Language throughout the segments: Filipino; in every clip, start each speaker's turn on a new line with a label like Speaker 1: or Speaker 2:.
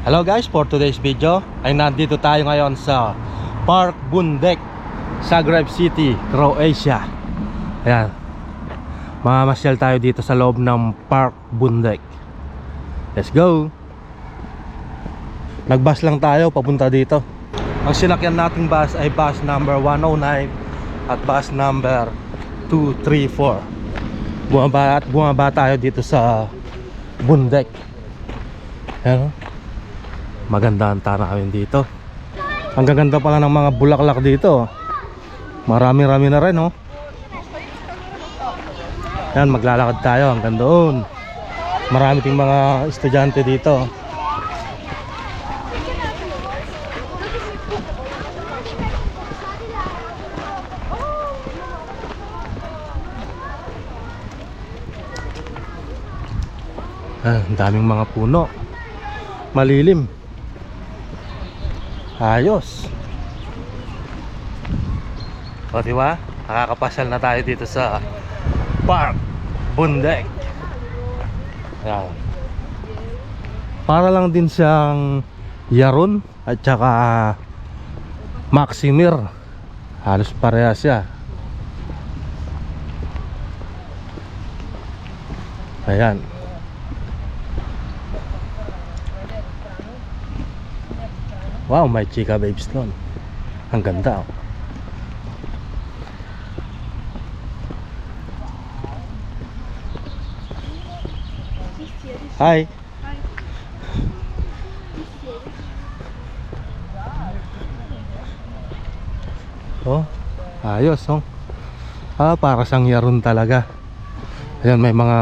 Speaker 1: Hello guys, for today's video ay nandito tayo ngayon sa Park Bundek, Zagreb City, Croatia. Ayan, mamamasyal tayo dito sa loob ng Park Bundek. Let's go. Nagbus lang tayo papunta dito. Ang sinakyan nating bus ay bus number 109 at bus number 234. Bumaba tayo dito sa Bundek. Ayan, maganda ang tanawin dito. Ang gaganda pala ng mga bulaklak dito. Marami-rami na rin, oh. Yan, maglalakad tayo hanggang doon. Marami ting mga estudyante dito. Ang daming mga puno. Malilim. Ayos. O diba? Nakakapasyal na tayo dito sa Park Bundek. Ayan. Para lang din siyang Yaron at saka Maximir. Halos pareha siya. Ayan. Wow, may chika babes doon. Ang ganda, oh. Hi. Oh, ayos, oh. Para siyang Yaron talaga. Ayan, may mga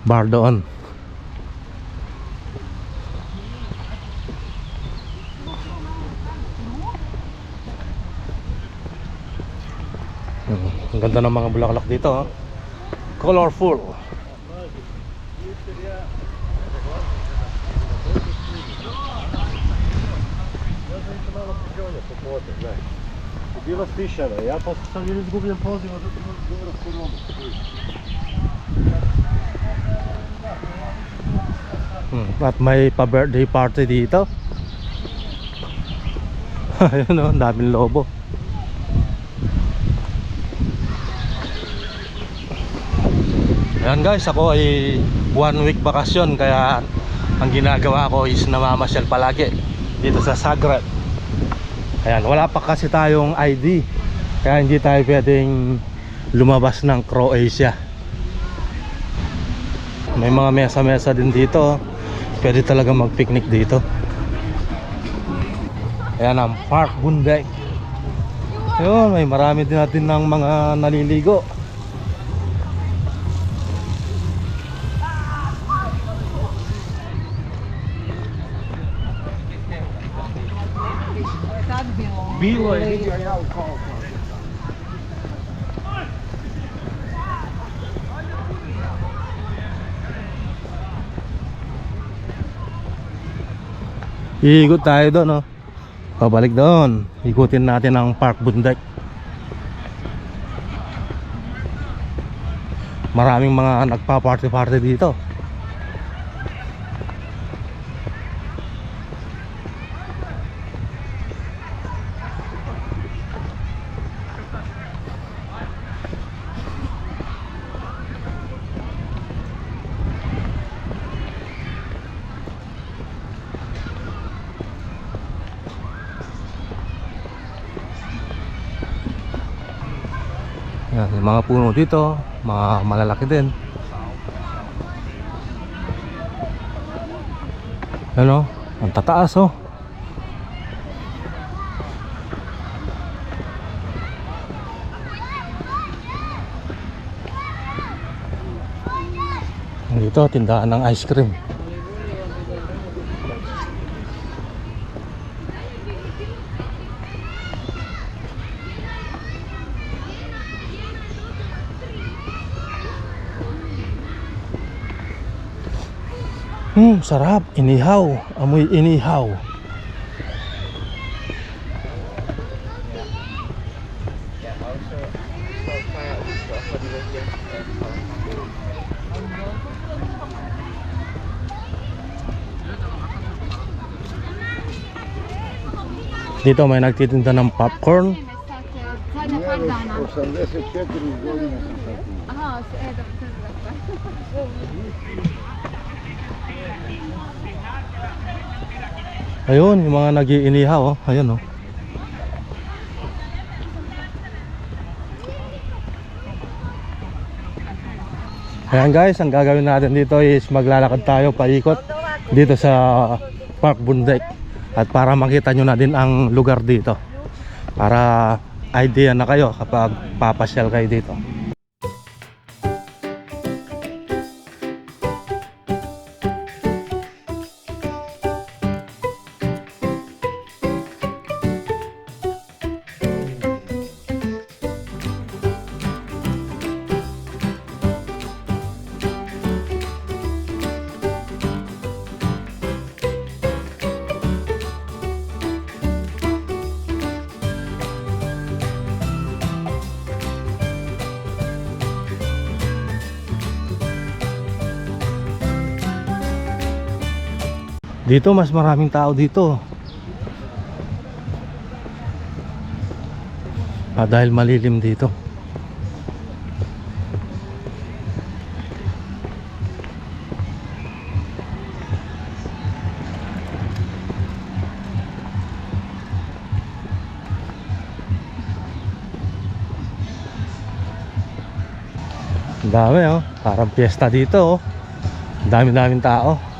Speaker 1: bar doon. Ang ganda ng mga bulaklak dito, oh. Colorful.
Speaker 2: Bila spišana, ja pa sam ili izgubljen poziv, a zato možeš dobro s kodom.
Speaker 1: At may pa-birthday party dito. Ayun, oh, daming lobo. Ayan guys, ako ay 1 week bakasyon, kaya ang ginagawa ko is namamasyal palagi dito sa Zagreb. Ayan, wala pa kasi tayong ID, kaya hindi tayo pwedeng lumabas ng Croatia. May mga mesa-mesa din dito. Pwede talaga mag-picnic dito. Ayan ang Park Bundek. Ayun, may marami din natin ng mga naliligo. Bilo je. Iikot tayo doon, oh. Pabalik doon. Ikutin natin ang Park Bundek. Maraming mga nagpa-party-party dito. Yan, yung mga puno dito, mga malalaki din. Ano? Ang tataas, oh. Dito, tindahan ng ice cream. Sarap, inihaw, amoy inihaw. Dito may nagtitinda ng popcorn.
Speaker 2: Evo, 84 godine sam sad tu.
Speaker 3: Aha, evo,
Speaker 1: Ayun, yung mga nag-iinihaw, oh. Ayun, oh. Ayan guys, ang gagawin natin dito is maglalakad tayo paikot dito sa Park Bundek. At para makita nyo na din ang lugar dito, para idea na kayo kapag papasyal kayo dito. Dito mas maraming tao dito. Dahil malilim dito. Ang dami, oh. Parang piyesta dito, oh. Dami-daming tao.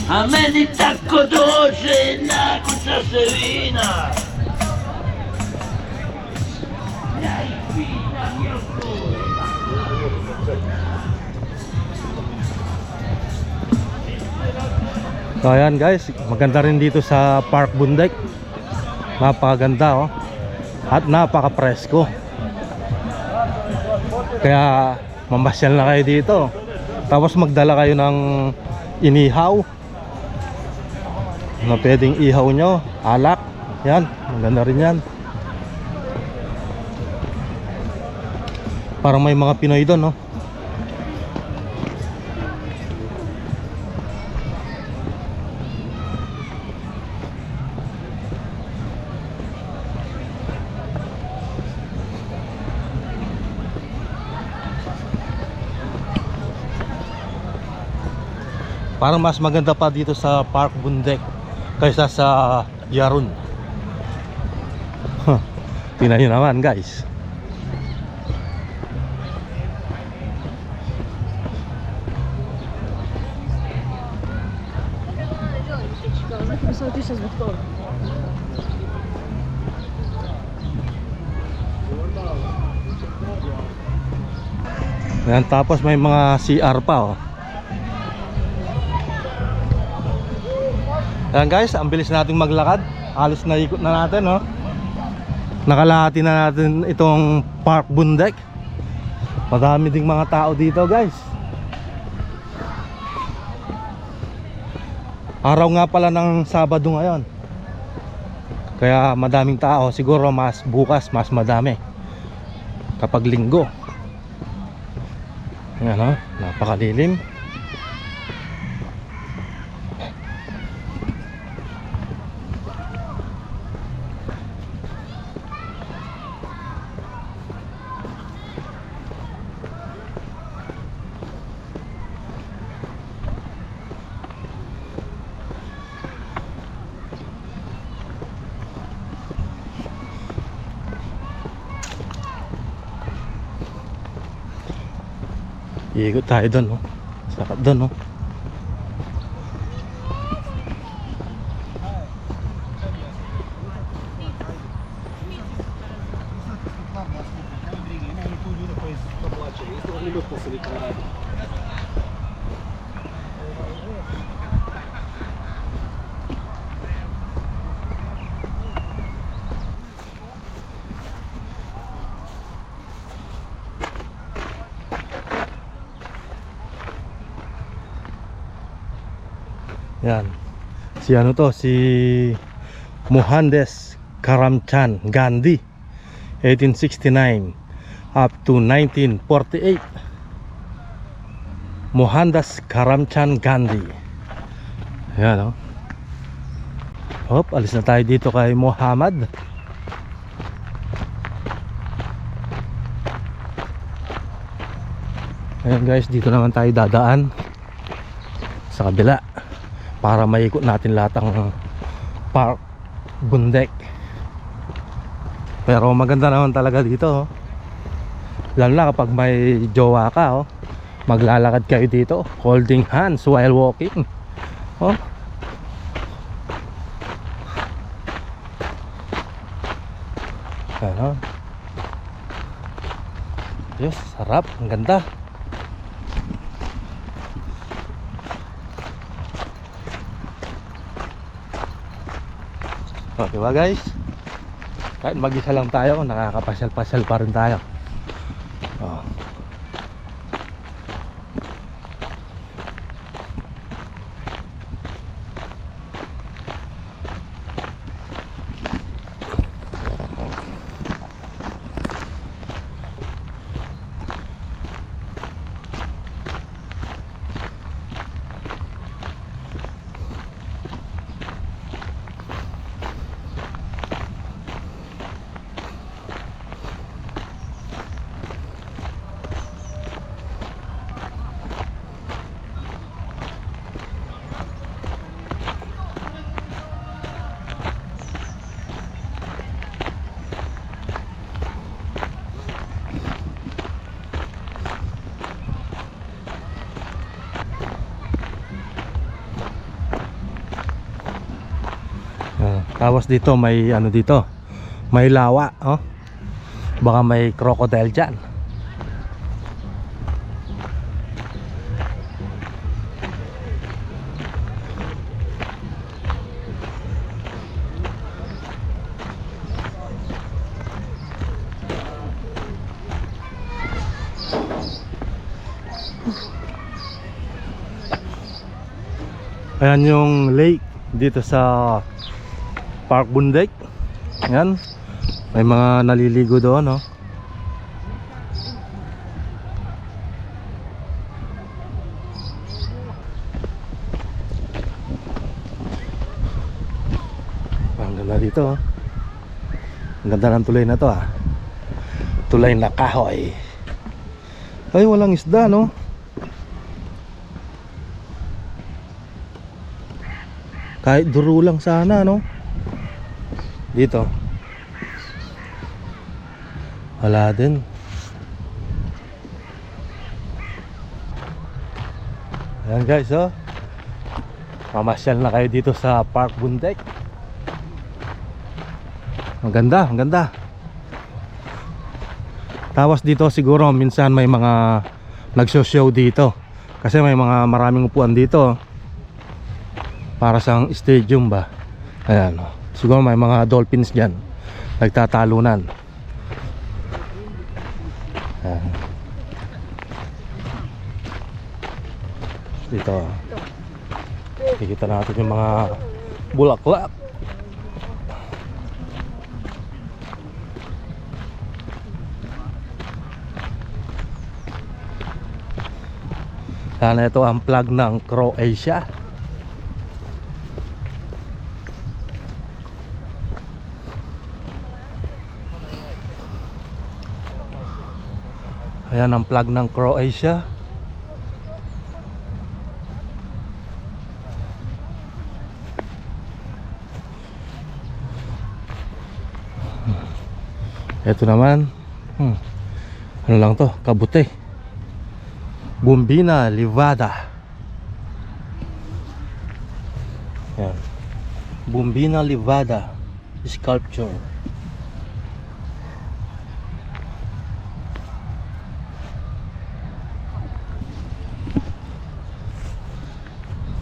Speaker 4: A meni tako dođe nakon časevina. Ja ih pitam jel to.
Speaker 1: So ayan guys, maganda rin dito sa Park Bundek. Napakaganda, oh. At napaka-presko. Kaya mamasyal na kayo dito. Tapos magdala kayo ng inihaw na pwedeng ihaw nyo, alak. Yan, maganda rin yan. Parang may mga Pinoy doon, no? Parang mas maganda pa dito sa Park Bundek kaysa sa Yarun. Tingnan nyo naman guys. Ayan, tapos may mga CR pa, oh. Ayan guys, ang bilis nating maglakad halos naikot na natin, no? Nakalahati na natin itong Park Bundek. Madami ding mga tao dito, guys. Araw nga pala ng Sabado ngayon, kaya madaming tao. Siguro mas bukas mas madami kapag Linggo. Ayan, no? Napakalilim. Iikot tayo doon, no? Sarap doon, no? Yan. Si ano to, si Mohandas Karamchand Gandhi, 1869 up to 1948. Mohandas Karamchand Gandhi. Yan, oh. Hop, alis na tayo dito kay Muhammad. Ayan guys, dito naman tayo dadaan sa kabila para maikot natin lahat ng Park Bundek. Pero maganda naman talaga dito, oh. Lalo na kapag may jowa ka, oh. Maglalakad kayo dito holding hands while walking, oh. Ano? Yes, sarap, ang ganda. O, diba guys? Kahit mag-isa lang tayo, nakakapasyal-pasyal pa rin tayo. O. Tapos dito may ano dito, may lawa, oh. Baka may crocodile dyan. Ayan yung lake dito sa Park Bundek. Yan. May mga naliligo doon, no? Ang ganda dito, oh. Ang ganda ng tulay na to, ah. Tulay na kahoy. Ay, walang isda, no? Kahit duro lang sana, no? Dito wala din. Ayan guys, oh. Mamasyal na kayo dito sa Park Bundek. Ang ganda, ang ganda. Tapos dito siguro minsan may mga nagsho-show dito kasi may mga maraming upuan dito para sa stadium ba. Ayan, oh. Siguro may mga dolphins dyan nagtatalunan. Ayan. Dito kikita natin yung mga bulaklak. Sana ito ang flag ng Croatia. Ayan ang flag ng Croatia. Ito naman, ano lang to, kabute. Bumbina Livada. Ayan. Bumbina Livada sculpture.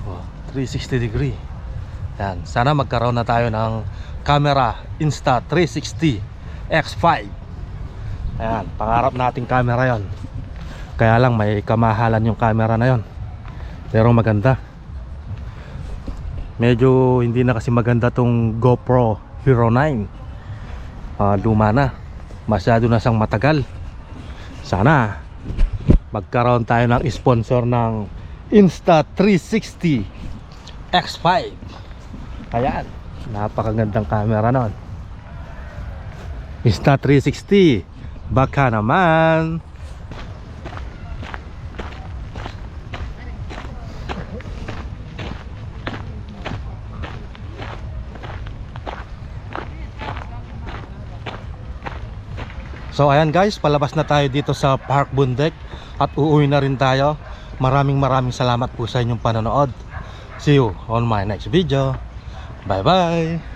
Speaker 1: Oh, 360 degree. Yan. Sana magkaroon na tayo ng camera Insta360 X5. Ayan, pangarap nating camera yon. Kaya lang may kamahalan yung camera na yon, pero maganda. Medyo hindi na kasi maganda tong GoPro Hero 9. Luma na, masyado na siyang matagal. Sana magkaroon tayo ng sponsor ng Insta360 X5. Ayan, napakagandang camera nun. Insta360, baka naman. So ayan guys, palabas na tayo dito sa Park Bundek at uuwi na rin tayo. Maraming salamat po sa inyong panonood. See you on my next video. Bye bye.